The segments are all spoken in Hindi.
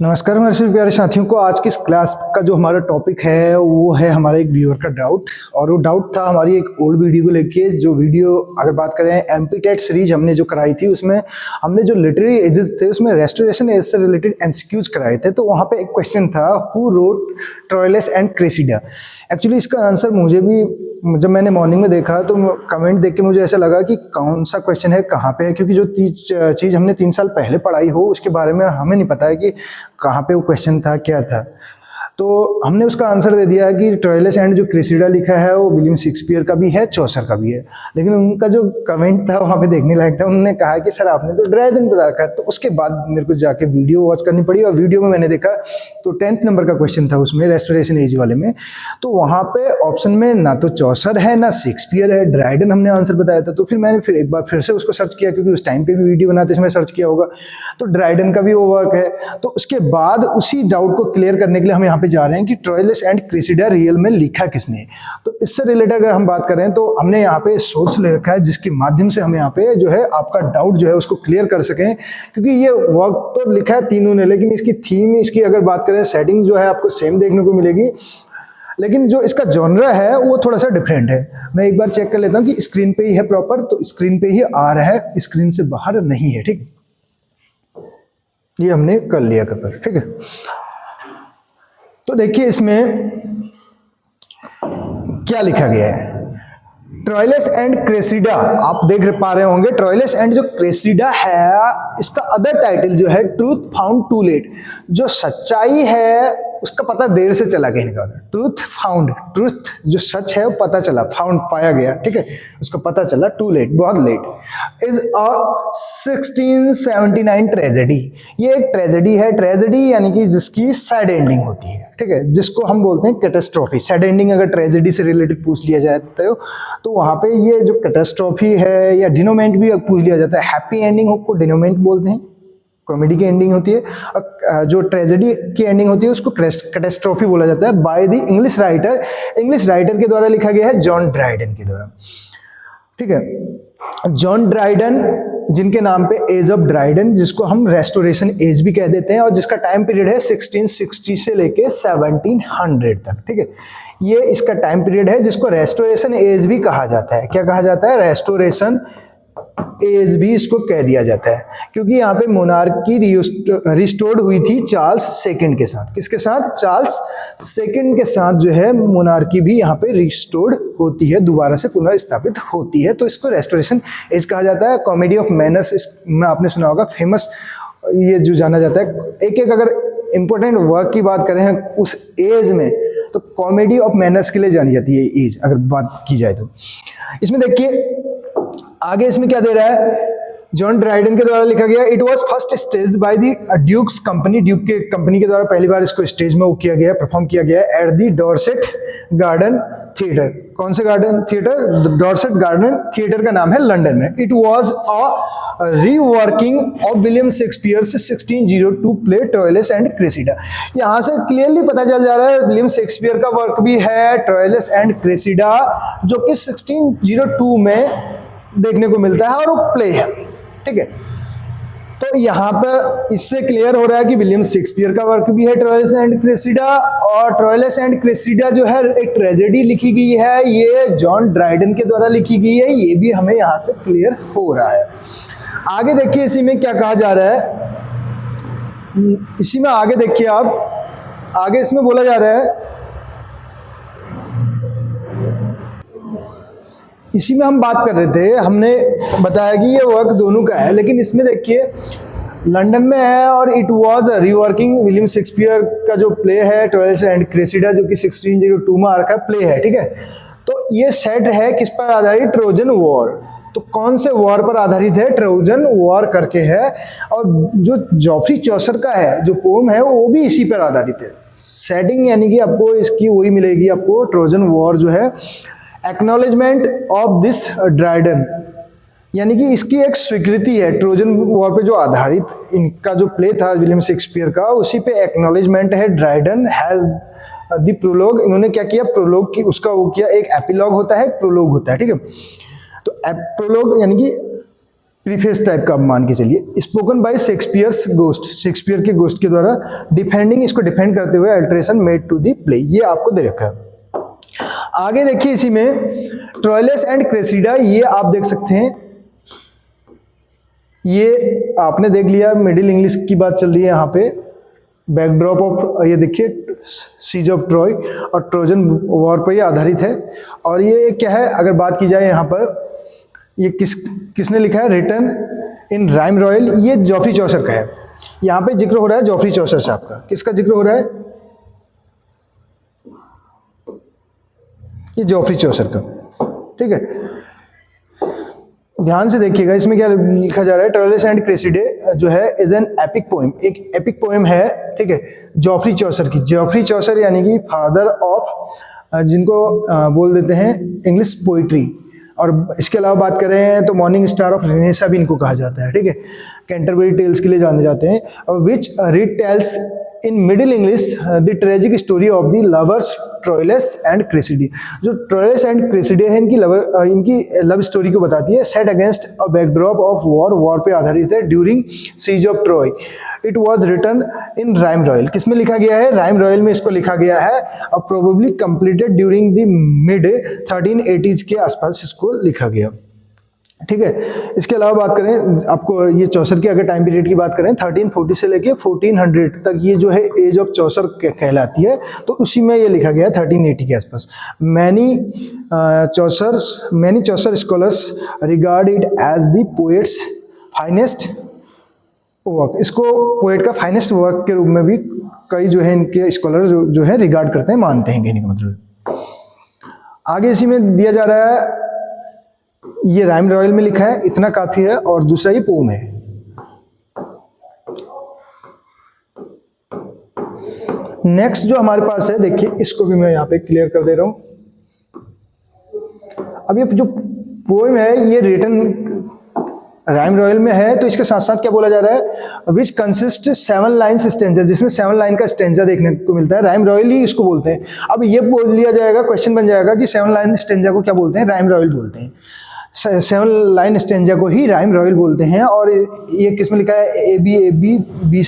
नमस्कार मेरे सभी प्यारे साथियों को। आज की इस क्लास का जो हमारा टॉपिक है वो है हमारा एक व्यूअर का डाउट, और वो डाउट था हमारी एक ओल्ड वीडियो को लेके। जो वीडियो अगर बात करें एमपी टेट सीरीज हमने जो कराई थी, उसमें हमने जो लिटरेरी एजेस थे उसमें रेस्टोरेशन एज से रिलेटेड एमसीक्यूज कराए थे। तो वहाँ पे एक क्वेश्चन था, who wrote Troilus and Cressida. Actually इसका आंसर मुझे भी जब मैंने मॉर्निंग में देखा तो कमेंट देख के मुझे ऐसा लगा कि कौन सा क्वेश्चन है, कहाँ पे है, क्योंकि जो चीज़ हमने 3 साल पहले पढ़ाई हो उसके बारे में हमें नहीं पता है कि कहाँ पे वो क्वेश्चन था, क्या था। तो हमने उसका आंसर दे दिया कि ट्रोइलस एंड जो क्रेसिडा लिखा है वो विलियम शेक्सपियर का भी है, चौसर का भी है। लेकिन उनका जो कमेंट था वहाँ पे देखने लायक था। उन्होंने कहा कि सर आपने तो ड्रैगन बता रखा है। तो उसके बाद मेरे को जाके वीडियो वॉच करनी पड़ी, और वीडियो में मैंने देखा तो 10th नंबर का क्वेश्चन था उसमें, रेस्टोरेशन एज वाले में। तो वहाँ पे ऑप्शन में ना तो चौसर है ना शेक्सपियर है, ड्राइडन हमने आंसर बताया था। तो फिर मैंने एक बार फिर से उसको सर्च किया, क्योंकि उस टाइम पे भी वीडियो बनाते समय सर्च किया होगा। तो ड्राइडन का भी वो वर्क है। तो उसके बाद उसी डाउट को क्लियर करने के लिए हम यहाँ पे जा रहे हैं कि ट्रोइलस एंड क्रेसिडा रियल में लिखा किसने। तो इससे रिलेटेड अगर हम बात करें तो हमने यहाँ पे सोर्स ले रखा है, जिसके माध्यम से हम यहाँ पे जो है आपका डाउट जो है उसको क्लियर कर सकें। क्योंकि ये वर्क तो लिखा है तीनों ने, लेकिन इसकी थीम, इसकी अगर बात करें सेटिंग जो है आपको सेम देखने को मिलेगी, लेकिन जो इसका जॉनरा है वो थोड़ा सा डिफरेंट है। मैं एक बार चेक कर लेता हूँ कि स्क्रीन पे ही है प्रॉपर। तो स्क्रीन पे ही आ रहा है, स्क्रीन से बाहर नहीं है। ठीक, ये हमने कर लिया कवर। ठीक है, तो देखिए इसमें क्या लिखा गया है। ट्रोइलस एंड क्रेसिडा, आप देख पा रहे होंगे। ट्रोइलस एंड जो क्रेसिडा है, इसका अदर टाइटल जो है ट्रूथ फाउंड टू लेट। जो सच्चाई है उसका पता देर से चला, कहने का मतलब ट्रूथ फाउंड, ट्रूथ जो सच है वो पता चला, फाउंड पाया गया। ठीक है, उसका पता चला टू लेट, बहुत लेट। Is a 1679 tragedy. ये एक ट्रेजेडी है। ट्रेजेडी यानी कि जिसकी सैड एंडिंग होती है। ठीक है, जिसको हम बोलते हैं कैटास्ट्रॉफी। सैड एंडिंग अगर ट्रेजेडी से रिलेटेड पूछ लिया जाए तो वहां पे ये जो कैटास्ट्रॉफी है, या डिनोमेंट भी पूछ लिया जाता है। हैप्पी एंडिंग को डिनोमेंट बोलते हैं, कॉमेडी की एंडिंग होती है। और जो ट्रेजेडी की एंडिंग होती है उसको कैटास्ट्रॉफी बोला जाता है। बाय द इंग्लिश राइटर के द्वारा लिखा गया है, जॉन ड्राइडन के द्वारा। ठीक है, जॉन ड्राइडन, जिनके नाम पे एज ऑफ ड्राइडन, जिसको हम रेस्टोरेशन एज भी कह देते हैं, और जिसका टाइम पीरियड है 1660 से लेके 1700 तक। ठीक है, ये इसका टाइम पीरियड है, जिसको रेस्टोरेशन एज भी कहा जाता है। क्या कहा जाता है? रेस्टोरेशन एज भी इसको कह दिया जाता है, क्योंकि यहाँ पे मोनार्की रिस्टोर्ड हुई थी चार्ल्स सेकंड के साथ। किसके साथ? चार्ल्स सेकंड के साथ जो है मोनार्की भी यहाँ पे रिस्टोर्ड होती है, दोबारा से पुनः स्थापित होती है। तो इसको रेस्टोरेशन एज कहा जाता है। कॉमेडी ऑफ मैनर्स में आपने सुना होगा, फेमस ये जो जाना जाता है। एक अगर इंपॉर्टेंट वर्क की बात करें उस एज में, तो कॉमेडी ऑफ मैनर्स के लिए जानी जाती है एज, अगर बात की जाए तो। इसमें देखिए आगे इसमें क्या दे रहा है, जॉन ड्राइडन के द्वारा लिखा गया, it was first stage by the Duke's company. Duke के कंपनी के द्वारा पहली बार इसको स्टेज में वो किया गया, परफॉर्म किया गया at the Dorset garden theatre. कौन से garden theatre? Dorset garden theatre का नाम है, लंदन में। It was a reworking of William Shakespeare 1602 play Troilus and Cressida. यहाँ से क्लियरली पता चल जा रहा है विलियम शेक्सपियर का वर्क भी है, ट्रोइलस एंड क्रेसिडा, जो कि 1602 में देखने को मिलता है, और वो प्ले है। ठीक है, तो यहाँ पर इससे क्लियर हो रहा है कि विलियम शेक्सपियर का वर्क भी है ट्रोइलस एंड क्रेसिडा। और ट्रोइलस एंड क्रेसिडा जो है एक ट्रेजेडी लिखी गई है, ये जॉन ड्राइडन के द्वारा लिखी गई है। ये भी हमें यहाँ से क्लियर हो रहा है। आगे देखिए इसी में क्या कहा जा रहा है। इसी में आगे देखिए आप, आगे इसमें बोला जा रहा है, इसी में हम बात कर रहे थे, हमने बताया कि ये वर्क दोनों का है। लेकिन इसमें देखिए लंदन में है, और it was reworking William Shakespeare का जो प्ले है ट्रोइलस एंड क्रेसिडा, जो कि 1602 में आरका प्ले है। ठीक है, तो ये सेट है किस पर आधारित? Trojan war. तो कौन से वॉर पर आधारित है? ट्रोजन वॉर करके है। और जो जॉफ्री चौसर का है जो पोम है वो भी इसी पर आधारित है। सेटिंग यानी कि आपको इसकी वही मिलेगी, आपको ट्रोजन वॉर जो है। एक्नॉलेजमेंट ऑफ दिस ड्राइडन, यानी कि इसकी एक स्वीकृति है। ट्रोजन वॉर पे जो आधारित इनका जो प्ले था विलियम शेक्सपियर का, उसी पे एक्नॉलेजमेंट है। Dryden has the prologue. इन्होंने क्या किया? प्रोलॉग की उसका वो किया। एक एपिलॉग होता है, एक प्रोलॉग होता है। ठीक है, तो प्रोलॉग यानी कि प्रीफेस टाइप का आप मान के चलिए। Spoken by Shakespeare's ghost, Shakespeare के गोस्ट के द्वारा डिफेंडिंग, इसको डिफेंड करते हुए alteration made to the play, ये आपको दे रखा है। आगे देखिए इसी में ट्रोइलस एंड क्रेसिडा, ये आप देख सकते हैं, ये आपने देख लिया, मिडिल इंग्लिश की बात चल रही है यहाँ पे, बैकड्रॉप ऑफ, ये देखिए सीज ऑफ ट्रॉय और ट्रोजन वॉर पर ये आधारित है। और ये क्या है, अगर बात की जाए यहाँ पर, ये किसने लिखा है, रिटन इन राइम रॉयल, ये जॉफ्री चौसर का है। यहाँ पे जिक्र हो रहा है जॉफ्री चौसर साहब का, किसका जिक्र हो रहा है, ये जॉफ्री चौसर का, ठीक है। ध्यान से देखिएगा इसमें क्या लिखा जा रहा है, ट्रोइलस एंड क्रेसिडे जो है इज एन एपिक पोएम, एक एपिक पोएम है, ठीक है, जॉफ्री चौसर की। जॉफ्री चौसर यानी कि फादर ऑफ, जिनको बोल देते हैं इंग्लिश पोइट्री। और इसके अलावा बात करें तो मॉर्निंग स्टार ऑफ रेनेसा भी इनको कहा जाता है, ठीक है। कैंटरबरी टेल्स के लिए जाने जाते हैं, which retells in Middle English the tragic story of the lovers Troilus and Criseyde. जो ट्रोइलस एंड क्रेसिडे है, इनकी लव स्टोरी को बताती है, set against a backdrop of war पे आधारित है, during siege of Troy. It was written in rhyme royal, किसमें लिखा गया है, राइम रॉयल में इसको लिखा गया है, और probably completed during the mid 1380s के आसपास इसको लिखा गया, ठीक है। इसके अलावा बात करें आपको ये चौसर की अगर टाइम पीरियड की बात करें, 1340 से लेके 1400 तक ये जो है एज ऑफ चौसर कहलाती है, तो उसी में ये लिखा गया है 1380 के आसपास। Many Chaucer scholars regard it as the poet's finest work, इसको पोएट का फाइनेस्ट वर्क के रूप में भी कई जो है इनके स्कॉलर जो है रिगार्ड करते हैं, मानते हैं, कहने का मतलब। आगे इसी में दिया जा रहा है, ये राइम रॉयल में लिखा है, इतना काफी है, और दूसरा ये पोम है। नेक्स्ट जो हमारे पास है, देखिए इसको भी मैं यहाँ पे क्लियर कर दे रहा हूं। अब ये जो पोएम है ये रिटन राइम रॉयल में है, तो इसके साथ साथ क्या बोला जा रहा है, विच कंसिस्ट 7 लाइन्स स्टेंजा, जिसमें 7 लाइन का स्टेंजा देखने को मिलता है, राइम रॉयल ही इसको बोलते हैं। अब ये बोल लिया जाएगा, क्वेश्चन बन जाएगा कि 7 लाइन स्टेंजा को क्या बोलते हैं, राइम रॉयल बोलते हैं। 7 लाइन स्टेंजा को ही राइम रॉयल बोलते हैं। और ये किसमें लिखा है, A B A B B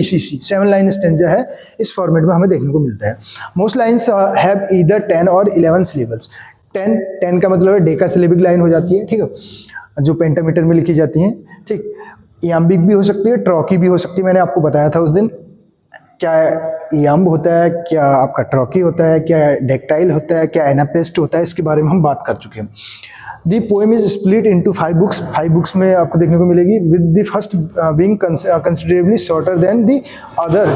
C C 7 line stanza है, इस फॉर्मेट में हमें देखने को मिलता है। मोस्ट लाइन्स हैव ईदर 10 और 11 सिलेबल्स। 10 का मतलब है डेका सिलेबिक लाइन हो जाती है, ठीक है, जो पेंटामीटर में लिखी जाती हैं, ठीक। याम्बिक भी हो सकती है, ट्रॉकी भी हो सकती है, मैंने आपको बताया था उस दिन, क्या याम्ब होता है, क्या आपका ट्रॉकी होता है, क्या डेक्टाइल होता है, क्या एनापेस्ट होता है, इसके बारे में हम बात कर चुके हैं। दी poem is split into 5 books, 5 books में आपको देखने को मिलेगी, with the first being considerably shorter than the other.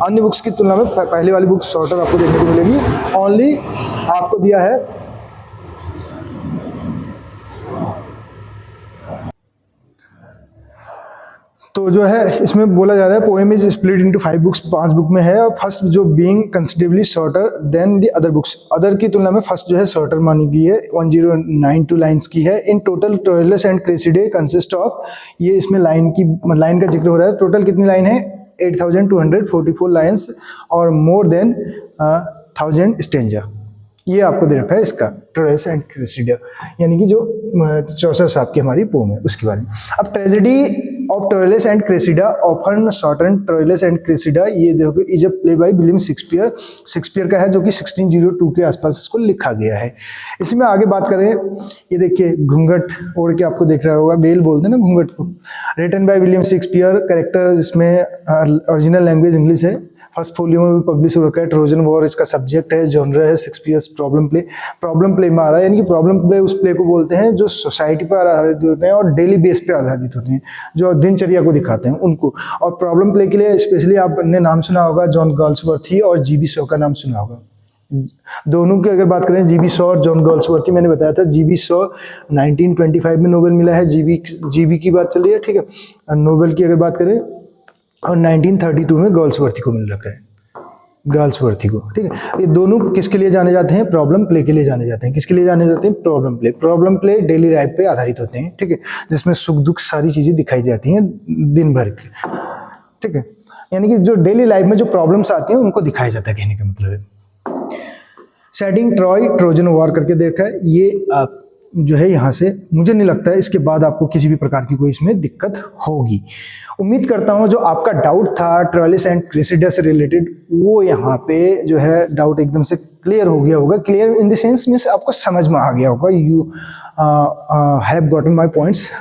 अन्य बुक्स की तुलना में पहली वाली बुक शॉर्टर आपको देखने को मिलेगी। ओनली आपको दिया है तो जो है इसमें बोला जा रहा है poem is split into 5 books, 5 book में है, और फर्स्ट जो being considerably shorter than the other books, other की तुलना में फर्स्ट जो है शॉर्टर मानी गई है, 1092 लाइंस की है। In total Troilus and Criseyde consist of, ये इसमें लाइन का जिक्र हो रहा है, टोटल कितनी लाइन है, 8244 लाइन्स और मोर देन 1000 स्टेंजा, ये आपको दे रखा है इसका ट्रोइलस एंड क्रेसिडा, यानी कि जो चौसर साहब की हमारी पोम है उसके बारे में। अब tragedy of Troilus and Cressida often shorten Troilus and Cressida, ये देखो is a play by William Shakespeare का है, जो कि 1602 के आसपास इसको लिखा गया है। इसमें आगे बात करें, ये देखिए घूंघट ओढ़ के आपको देख रहा होगा, बेल बोलते हैं ना घूंघट को, written by William Shakespeare, character इसमें ओरिजिनल लैंग्वेज इंग्लिश है, फर्स्ट फोलियो में भी पब्लिश हो रखा है। ट्रोजन वॉर इसका सब्जेक्ट है, जॉनर है शेक्सपियर्स प्रॉब्लम प्ले में आ रहा है, यानी कि प्रॉब्लम प्ले उस प्ले को बोलते हैं जो सोसाइटी पर आधारित होते हैं और डेली बेस पे आधारित होते हैं, जो दिनचर्या को दिखाते हैं उनको। और प्रॉब्लम प्ले के लिए स्पेशली आपने नाम सुना होगा जॉन गॉल्सवर्थी और जीबी शॉ का नाम सुना होगा। दोनों की अगर बात करें, जीबी शॉ और जॉन गॉल्सवर्थी, मैंने बताया था जीबी शॉ 1925 में नोबेल मिला है, जीबी की बात चल रही है, ठीक है। नोबेल की अगर बात करें और 1932 में गॉल्सवर्थी को मिल रखा है, गॉल्सवर्थी को, ठीक है। ये दोनों किसके लिए जाने जाते हैं, प्रॉब्लम प्ले के लिए जाने जाते हैं। किसके लिए जाने जाते हैं, प्रॉब्लम प्ले डेली लाइफ पे आधारित होते हैं, ठीक है, जिसमें सुख दुख सारी चीजें दिखाई जाती हैं दिन भर की, ठीक है, यानी कि जो डेली लाइफ में जो प्रॉब्लम्स आती हैं उनको दिखाया जाता है, कहने का मतलब है। सेटिंग ट्रॉय ट्रोजन वॉर करके देखा है, ये जो है यहाँ से मुझे नहीं लगता है इसके बाद आपको किसी भी प्रकार की कोई इसमें दिक्कत होगी। उम्मीद करता हूँ जो आपका डाउट था ट्रायलिस एंड क्रेसिडा से रिलेटेड वो यहाँ पे जो है डाउट एकदम से क्लियर हो गया होगा। Clear in the sense means आपको समझ में आ गया होगा, you have gotten my points.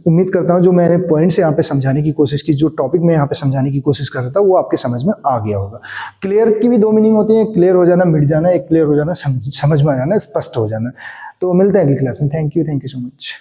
उम्मीद करता हूँ जो मैंने पॉइंट्स यहाँ पे समझाने की कोशिश की, जो टॉपिक मैं यहाँ पे समझाने की कोशिश कर रहा था वो आपके समझ में आ गया होगा। क्लियर की भी दो मीनिंग होती है, क्लियर हो जाना, मिट जाना, एक क्लियर हो जाना, समझ में आ जाना, स्पष्ट हो जाना। तो मिलते हैं अगली क्लास में। Thank you so much.